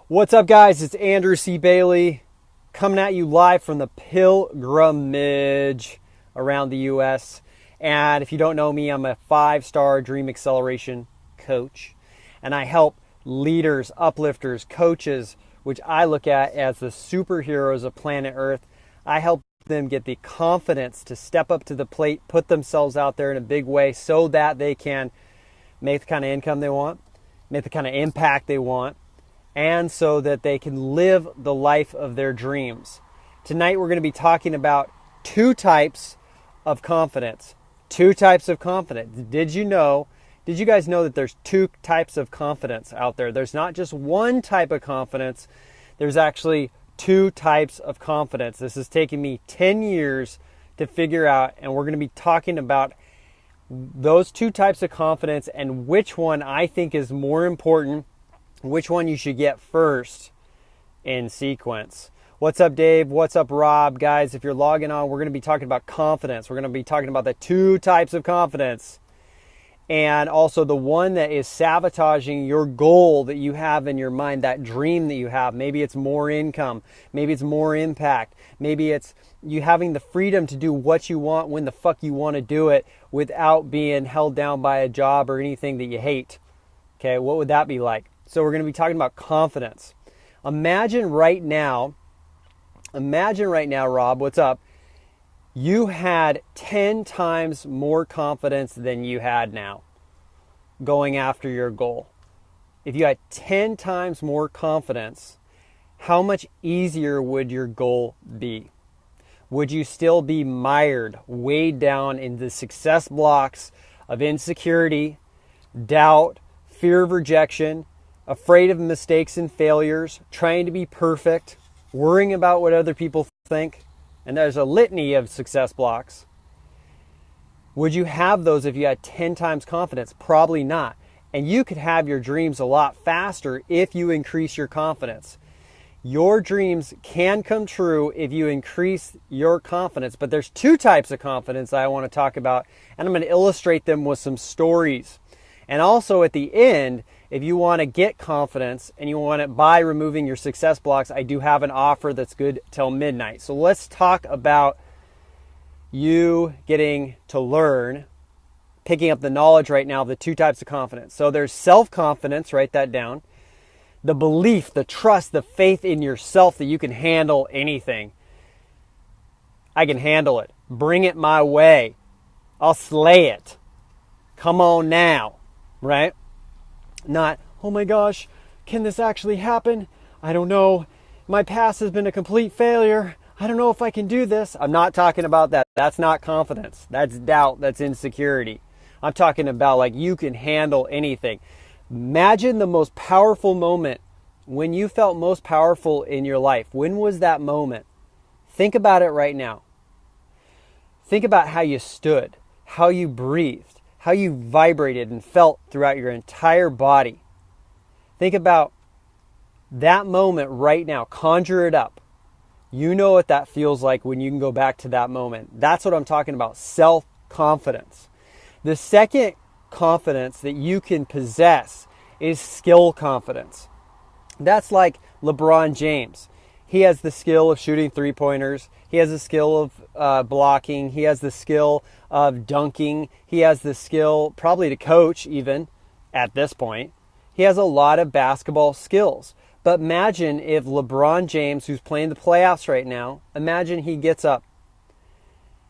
What's up, guys? It's Andrew C. Bailey coming at you live from the pilgrimage around the U.S. And if you don't know me, I'm a 5-star Dream Acceleration coach. And I help leaders, uplifters, coaches, which I look at as the superheroes of planet Earth. I help them get the confidence to step up to the plate, put themselves out there in a big way so that they can make the kind of income they want, make the kind of impact they want, and so that they can live the life of their dreams. Tonight we're going to be talking about two types of confidence. Two types of confidence. Did you guys know that there's two types of confidence out there? There's not just one type of confidence. There's actually two types of confidence. This has taken me 10 years to figure out, and we're going to be talking about those two types of confidence and which one I think is more important, which one you should get first in sequence. What's up, Dave? What's up, Rob? Guys, if you're logging on, we're going to be talking about confidence. We're going to be talking about the two types of confidence and also the one that is sabotaging your goal that you have in your mind, that dream that you have. Maybe it's more income. Maybe it's more impact. Maybe it's you having the freedom to do what you want when the fuck you want to do it without being held down by a job or anything that you hate. Okay, what would that be like? So we're going to be talking about confidence. Imagine right now, Rob, what's up? You had 10 times more confidence than you had now going after your goal. If you had 10 times more confidence, how much easier would your goal be? Would you still be mired, weighed down in the success blocks of insecurity, doubt, fear of rejection, afraid of mistakes and failures, trying to be perfect, worrying about what other people think? And there's a litany of success blocks. Would you have those if you had 10 times confidence? Probably not. And you could have your dreams a lot faster if you increase your confidence. Your dreams can come true if you increase your confidence. But there's two types of confidence I want to talk about, and I'm going to illustrate them with some stories. And also at the end, if you want to get confidence and you want it by removing your success blocks, I do have an offer that's good till midnight. So let's talk about you getting to learn, picking up the knowledge right now of the two types of confidence. So there's self-confidence, write that down. The belief, the trust, the faith in yourself that you can handle anything. I can handle it. Bring it my way. I'll slay it. Come on now, right? Not, oh my gosh, can this actually happen? I don't know. My past has been a complete failure. I don't know if I can do this. I'm not talking about that. That's not confidence. That's doubt. That's insecurity. I'm talking about like you can handle anything. Imagine the most powerful moment when you felt most powerful in your life. When was that moment? Think about it right now. Think about how you stood, how you breathed, how you vibrated and felt throughout your entire body. Think about that moment right now. Conjure it up. You know what that feels like when you can go back to that moment. That's what I'm talking about, self-confidence. The second confidence that you can possess is skill confidence. That's like LeBron James. He has the skill of shooting three-pointers. He has the skill of blocking. He has the skill of dunking. He has the skill probably to coach even at this point. He has a lot of basketball skills. But imagine if LeBron James, who's playing the playoffs right now, imagine he gets up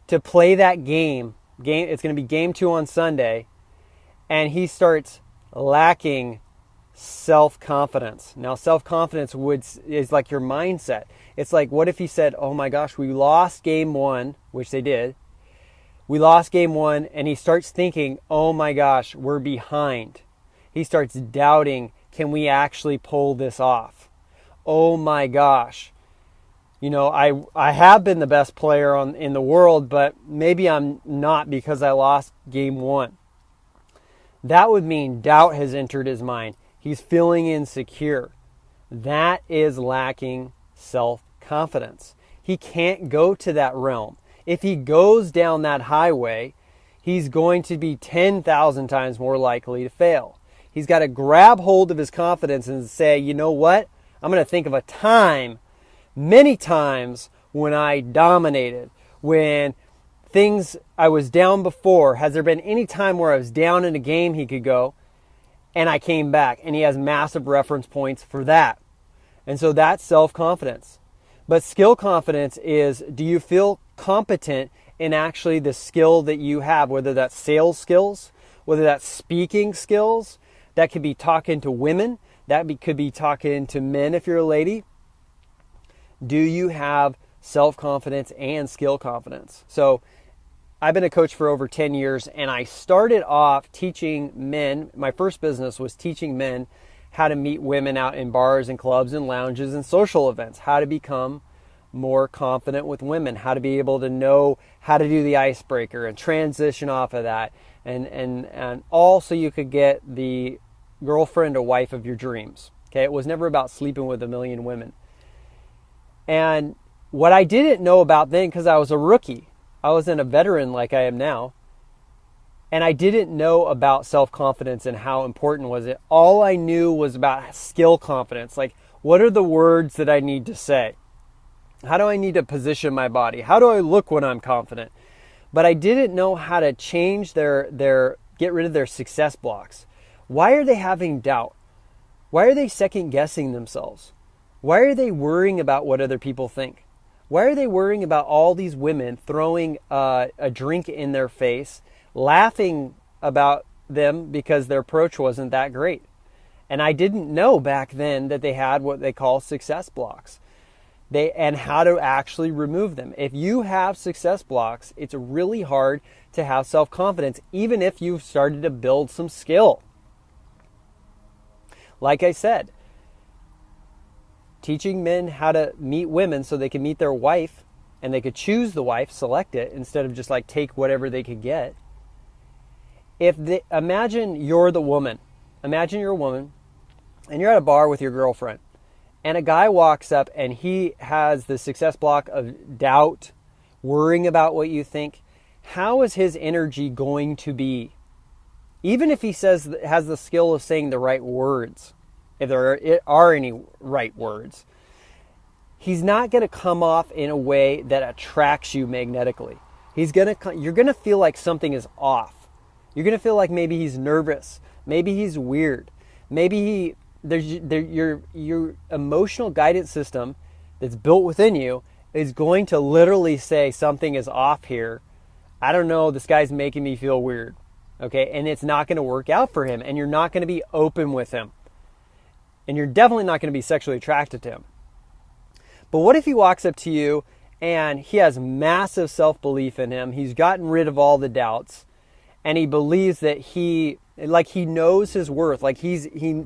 to play that game. It's going to be game 2 on Sunday, and he starts lacking self-confidence. Now, self-confidence is like your mindset. It's like, what if he said, oh my gosh, we lost game 1, which they did. We lost game 1, and he starts thinking, oh my gosh, we're behind. He starts doubting, can we actually pull this off? Oh my gosh. You know, I have been the best player in the world, but maybe I'm not because I lost game 1. That would mean doubt has entered his mind. He's feeling insecure. That is lacking self-confidence. He can't go to that realm. If he goes down that highway, he's going to be 10,000 times more likely to fail. He's got to grab hold of his confidence and say, you know what? I'm going to think of a time, many times, when I dominated, when things I was down before. Has there been any time where I was down in a game, he could go, and I came back? And he has massive reference points for that. And so that's self-confidence. But skill confidence is, do you feel competent in actually the skill that you have, whether that's sales skills, whether that's speaking skills, that could be talking to women, could be talking to men if you're a lady. Do you have self-confidence and skill confidence? So I've been a coach for over 10 years, and I started off teaching men. My first business was teaching men how to meet women out in bars and clubs and lounges and social events, how to become more confident with women, how to be able to know how to do the icebreaker and transition off of that, and all so you could get the girlfriend or wife of your dreams. Okay, it was never about sleeping with a million women. And what I didn't know about then, because I was a rookie, I wasn't a veteran like I am now, and I didn't know about self-confidence and how important was it. All I knew was about skill confidence. Like, what are the words that I need to say? How do I need to position my body? How do I look when I'm confident? But I didn't know how to change get rid of their success blocks. Why are they having doubt? Why are they second guessing themselves? Why are they worrying about what other people think? Why are they worrying about all these women throwing a drink in their face, laughing about them because their approach wasn't that great? And I didn't know back then that they had what they call success blocks. And how to actually remove them. If you have success blocks, it's really hard to have self-confidence, even if you've started to build some skill. Like I said, teaching men how to meet women so they can meet their wife and they could choose the wife, select it, instead of just like take whatever they could get. Imagine you're the woman. Imagine you're a woman and you're at a bar with your girlfriend. And a guy walks up and he has the success block of doubt, worrying about what you think. How is his energy going to be? Even if he has the skill of saying the right words, if there are any right words, he's not going to come off in a way that attracts you magnetically. You're going to feel like something is off. You're going to feel like maybe he's nervous. Maybe he's weird. Maybe your emotional guidance system that's built within you is going to literally say something is off here. I don't know, this guy's making me feel weird. Okay, and it's not going to work out for him, and you're not going to be open with him. And you're definitely not going to be sexually attracted to him. But what if he walks up to you and he has massive self-belief in him, he's gotten rid of all the doubts, and he believes that he knows his worth, like he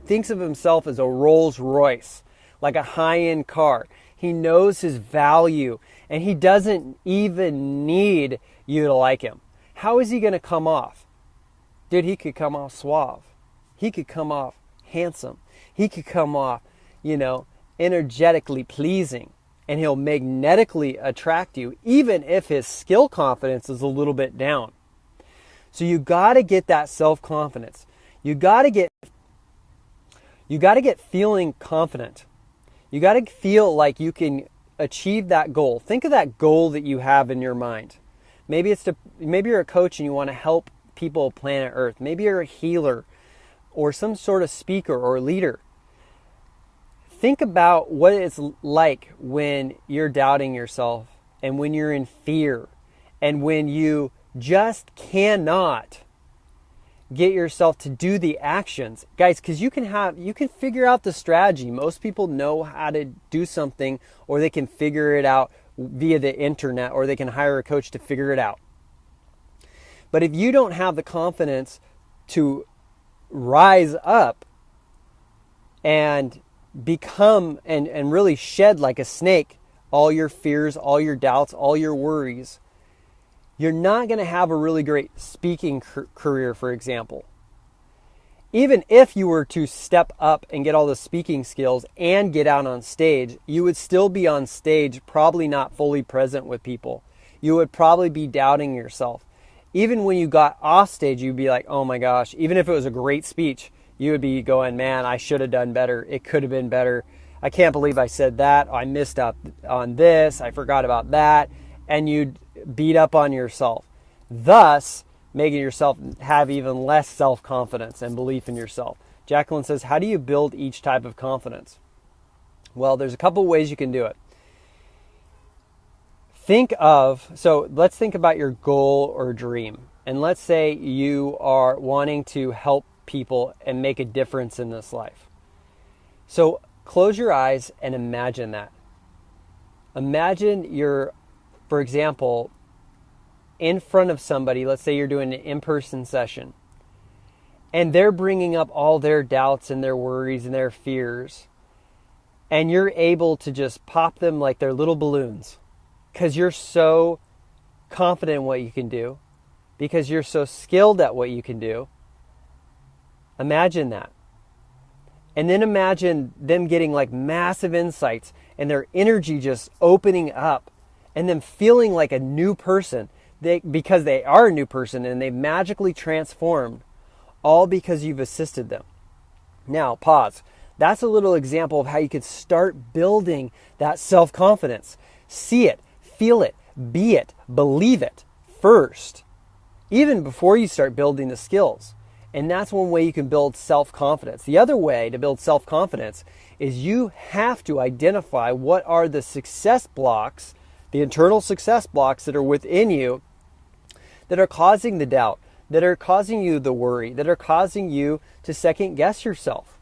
thinks of himself as a Rolls Royce, like a high-end car. He knows his value, and he doesn't even need you to like him. How is he going to come off? Dude, he could come off suave. He could come off handsome. He could come off, energetically pleasing, and he'll magnetically attract you, even if his skill confidence is a little bit down. So you got to get that self-confidence. You got to get feeling confident. You got to feel like you can achieve that goal. Think of that goal that you have in your mind. Maybe you're a coach and you want to help people of planet Earth. Maybe you're a healer or some sort of speaker or leader. Think about what it's like when you're doubting yourself and when you're in fear and when you just cannot get yourself to do the actions, guys, because you can figure out the strategy. Most people know how to do something, or they can figure it out via the internet, or they can hire a coach to figure it out. But if you don't have the confidence to rise up and become and really shed like a snake all your fears, all your doubts, all your worries, you're not going to have a really great speaking career, for example. Even if you were to step up and get all the speaking skills and get out on stage, you would still be on stage probably not fully present with people. You would probably be doubting yourself. Even when you got off stage, you'd be like, oh my gosh, even if it was a great speech, you would be going, man, I should have done better. It could have been better. I can't believe I said that. I missed up on this. I forgot about that. And you'd beat up on yourself, thus making yourself have even less self-confidence and belief in yourself. Jacqueline says, how do you build each type of confidence? Well, there's a couple ways you can do it. Let's think about your goal or dream. And let's say you are wanting to help people and make a difference in this life. So close your eyes and imagine that. Imagine you're, for example, in front of somebody. Let's say you're doing an in-person session, and they're bringing up all their doubts and their worries and their fears, and you're able to just pop them like they're little balloons because you're so confident in what you can do, because you're so skilled at what you can do. Imagine that. And then imagine them getting like massive insights and their energy just opening up and them feeling like a new person because they are a new person and they've magically transformed, all because you've assisted them. Now, pause. That's a little example of how you could start building that self-confidence. See it, feel it, be it, believe it first, even before you start building the skills. And that's one way you can build self-confidence. The other way to build self-confidence is you have to identify what are the success blocks, the internal success blocks that are within you that are causing the doubt, that are causing you the worry, that are causing you to second guess yourself.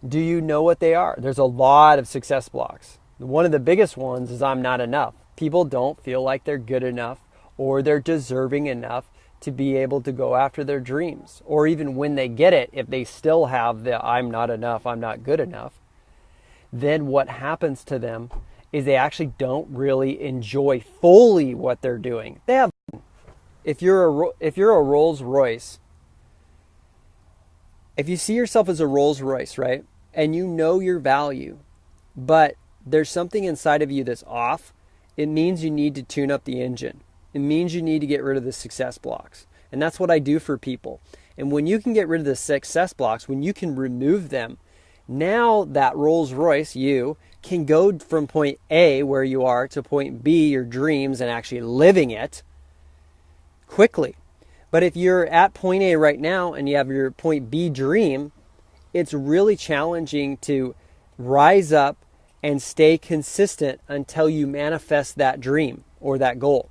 Do you know what they are? There's a lot of success blocks. One of the biggest ones is I'm not enough. People don't feel like they're good enough or they're deserving enough to be able to go after their dreams. Or even when they get it, if they still have the I'm not enough, I'm not good enough, then what happens to them is they actually don't really enjoy fully what they're doing. They have, if you're a Rolls Royce, if you see yourself as a Rolls Royce, right, and you know your value, but there's something inside of you that's off, it means you need to tune up the engine. It means you need to get rid of the success blocks. And that's what I do for people. And when you can get rid of the success blocks, when you can remove them, now that Rolls Royce, you can go from point A, where you are, to point B, your dreams, and actually living it quickly. But if you're at point A right now and you have your point B dream, it's really challenging to rise up and stay consistent until you manifest that dream or that goal.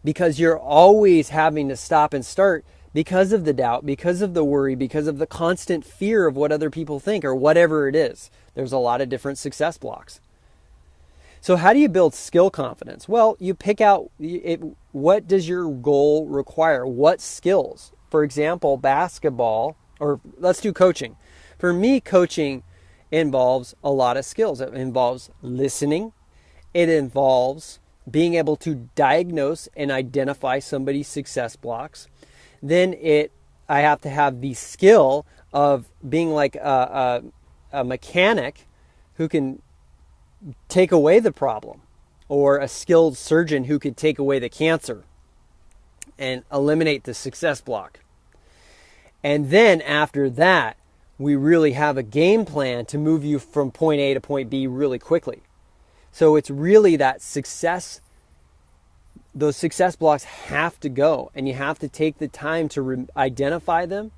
Because you're always having to stop and start because of the doubt, because of the worry, because of the constant fear of what other people think or whatever it is. There's a lot of different success blocks. So how do you build skill confidence? Well, you pick out what does your goal require? What skills? For example, basketball, or let's do coaching. For me, coaching involves a lot of skills. It involves listening. It involves being able to diagnose and identify somebody's success blocks. Then I have to have the skill of being like a mechanic who can take away the problem, or a skilled surgeon who could take away the cancer and eliminate the success block. And then after that, we really have a game plan to move you from point A to point B really quickly. So it's really that success, those success blocks have to go, and you have to take the time to identify them,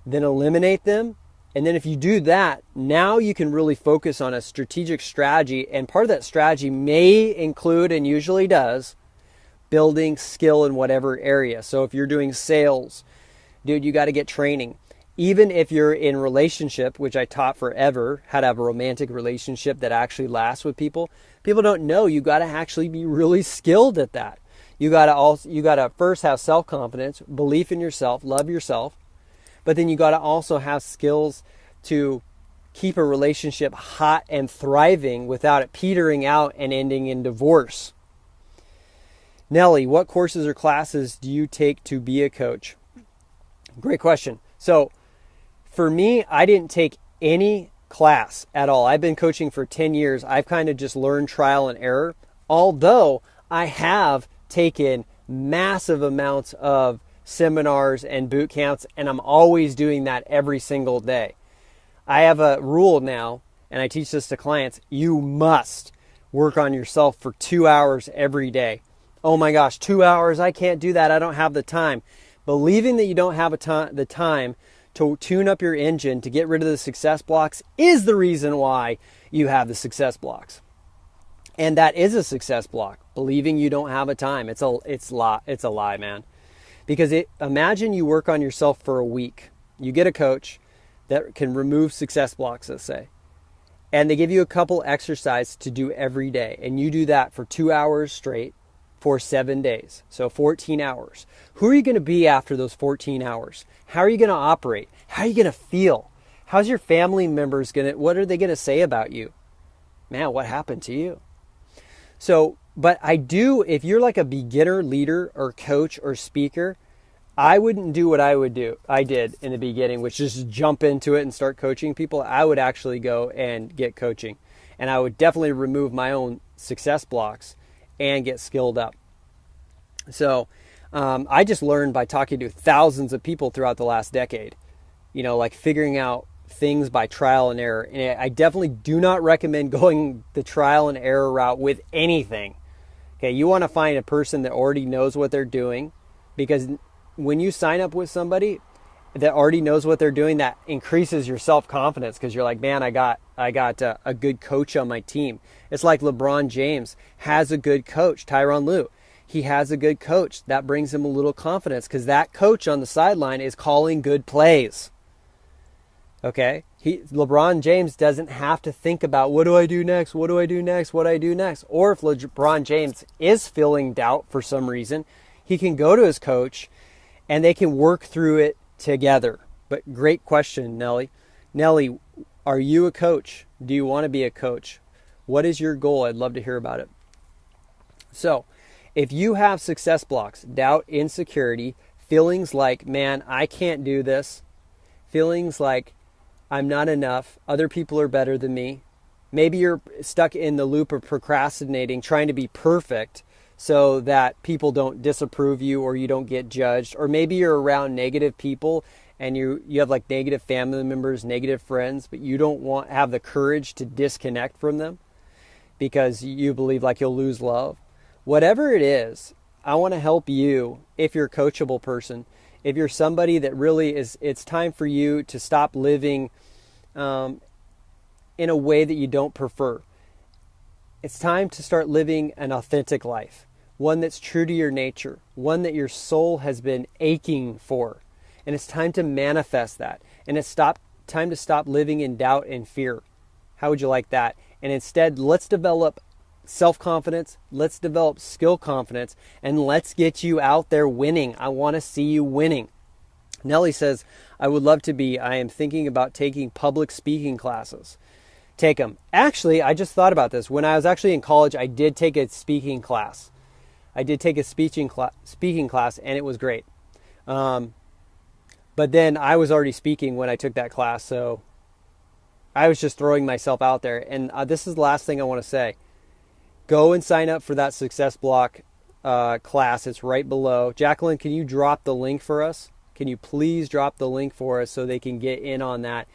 then eliminate them. And then if you do that, now you can really focus on a strategic strategy. And part of that strategy may include, and usually does, building skill in whatever area. So if you're doing sales, dude, you got to get training. Even if you're in relationship, which I taught forever, how to have a romantic relationship that actually lasts with people. People don't know you got to actually be really skilled at that. You got to first have self-confidence, belief in yourself, love yourself. But then you got to also have skills to keep a relationship hot and thriving without it petering out and ending in divorce. Nellie, what courses or classes do you take to be a coach? Great question. So for me, I didn't take any class at all. I've been coaching for 10 years. I've kind of just learned trial and error, although I have taken massive amounts of seminars and boot camps, and I'm always doing that every single day. I have a rule now, and I teach this to clients. You must work on yourself for 2 hours every day. Oh my gosh, 2 hours? I can't do that. I don't have the time. Believing that you don't have the time to tune up your engine to get rid of the success blocks is the reason why you have the success blocks. And that is a success block, believing you don't have a time. It's a lie, man. Because imagine you work on yourself for a week. You get a coach that can remove success blocks, let's say. And they give you a couple exercises to do every day. And you do that for 2 hours straight for 7 days. So 14 hours. Who are you going to be after those 14 hours? How are you going to operate? How are you going to feel? How's your family members what are they going to say about you? Man, what happened to you? So, but if you're like a beginner leader or coach or speaker, I wouldn't do what I did in the beginning, which is just jump into it and start coaching people. I would actually go and get coaching. And I would definitely remove my own success blocks and get skilled up. So I just learned by talking to thousands of people throughout the last decade, like figuring out things by trial and error. And I definitely do not recommend going the trial and error route with anything. Okay, you want to find a person that already knows what they're doing, because when you sign up with somebody that already knows what they're doing, that increases your self-confidence, because you're like, man, I got a good coach on my team. It's like LeBron James has a good coach, Tyronn Lue. He has a good coach. That brings him a little confidence, because that coach on the sideline is calling good plays. Okay? LeBron James doesn't have to think about, what do I do next? What do I do next? What do I do next? Or if LeBron James is feeling doubt for some reason, he can go to his coach and they can work through it together. But great question, Nelly. Nelly, are you a coach? Do you want to be a coach? What is your goal? I'd love to hear about it. So, if you have success blocks, doubt, insecurity, feelings like, man, I can't do this, feelings like I'm not enough, other people are better than me, maybe you're stuck in the loop of procrastinating, trying to be perfect so that people don't disapprove you or you don't get judged, or maybe you're around negative people and you have like negative family members, negative friends, but you don't have the courage to disconnect from them because you believe like you'll lose love. Whatever it is, I want to help you if you're a coachable person. If you're somebody that really it's time for you to stop living in a way that you don't prefer. It's time to start living an authentic life, one that's true to your nature, one that your soul has been aching for. And it's time to manifest that. And it's time to stop living in doubt and fear. How would you like that? And instead, let's develop self-confidence, let's develop skill confidence, and let's get you out there winning. I want to see you winning. Nelly says, I would love to be. I am thinking about taking public speaking classes. Take them. Actually, I just thought about this. When I was actually in college, I did take a speaking class. I did take a speaking class, and it was great. But then I was already speaking when I took that class, so I was just throwing myself out there. And this is the last thing I want to say. Go and sign up for that Success Block class. It's right below. Jacqueline, can you drop the link for us? Can you please drop the link for us so they can get in on that?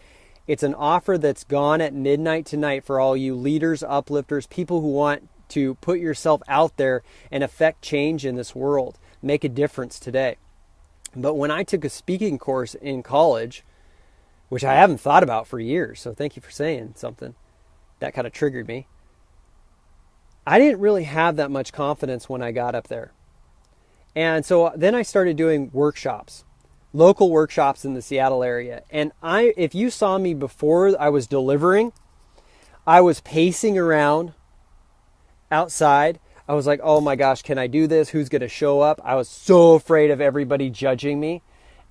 It's an offer that's gone at midnight tonight for all you leaders, uplifters, people who want to put yourself out there and affect change in this world, make a difference today. But when I took a speaking course in college, which I haven't thought about for years, so thank you for saying something, that kind of triggered me. I didn't really have that much confidence when I got up there. And so then I started doing workshops, local workshops in the Seattle area. And if you saw me before I was delivering, I was pacing around outside. I was like, oh my gosh, can I do this? Who's going to show up? I was so afraid of everybody judging me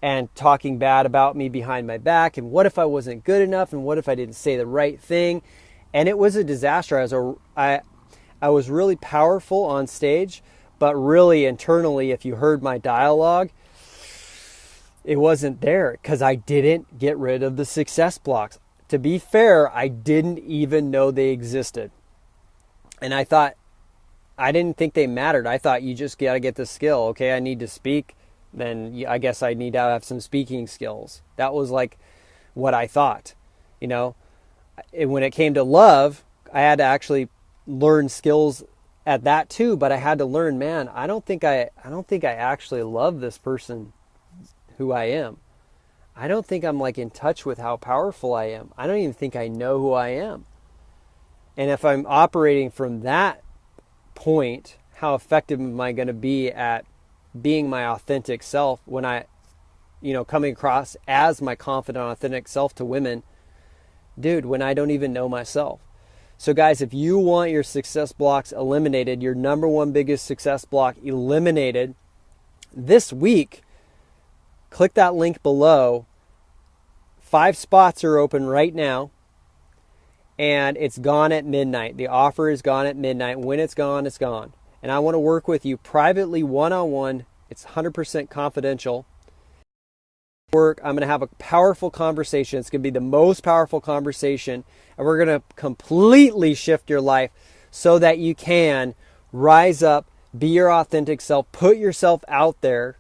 and talking bad about me behind my back. And what if I wasn't good enough? And what if I didn't say the right thing? And it was a disaster. I was really powerful on stage, but really internally, if you heard my dialogue, it wasn't there because I didn't get rid of the success blocks. To be fair, I didn't even know they existed. And I didn't think they mattered. I thought you just got to get the skill. Okay, I need to speak. Then I guess I need to have some speaking skills. That was like what I thought. You know, when it came to love, I had to actually learn skills at that too, but I had to learn, man, I don't think I actually love this person who I am. I don't think I'm like in touch with how powerful I am. I don't even think I know who I am. And if I'm operating from that point, how effective am I going to be at being my authentic self when I, coming across as my confident, authentic self to women, dude, when I don't even know myself. So guys, if you want your success blocks eliminated, your number one biggest success block eliminated this week, click that link below. 5 spots are open right now, and it's gone at midnight. The offer is gone at midnight. When it's gone, it's gone. And I want to work with you privately, one-on-one. It's 100% confidential. I'm going to have a powerful conversation. It's going to be the most powerful conversation, and we're going to completely shift your life so that you can rise up, be your authentic self, put yourself out there,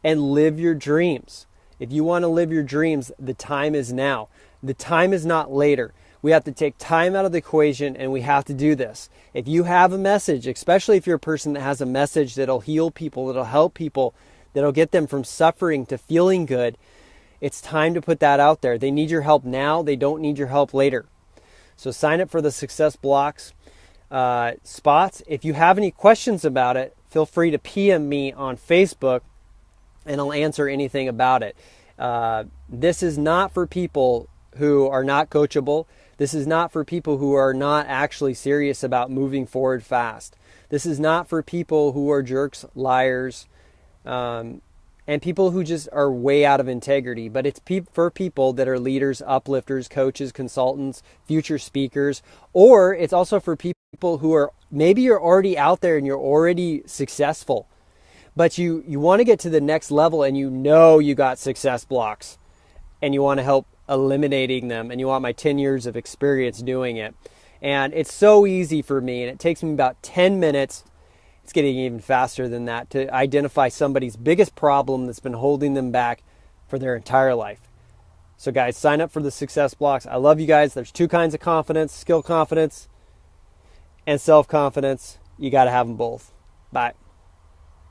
and live your dreams. If you want to live your dreams, the time is now. The time is not later. We have to take time out of the equation, and we have to do this. If you have a message, especially if you're a person that has a message that'll heal people, that'll help people, that'll get them from suffering to feeling good, it's time to put that out there. They need your help now. They don't need your help later. So sign up for the Success Blocks spots. If you have any questions about it, feel free to PM me on Facebook, and I'll answer anything about it. This is not for people who are not coachable. This is not for people who are not actually serious about moving forward fast. This is not for people who are jerks, liars, and people who just are way out of integrity. But it's for people that are leaders, uplifters, coaches, consultants, future speakers, or it's also for people who are, maybe you're already out there and you're already successful, but you want to get to the next level, and you got success blocks, and you want to help eliminating them, and you want my 10 years of experience doing it. And it's so easy for me, and it takes me about 10 minutes. It's getting even faster than that to identify somebody's biggest problem that's been holding them back for their entire life. So guys, sign up for the Success Blocks. I love you guys. There's 2 kinds of confidence: skill confidence and self-confidence. You got to have them both. Bye.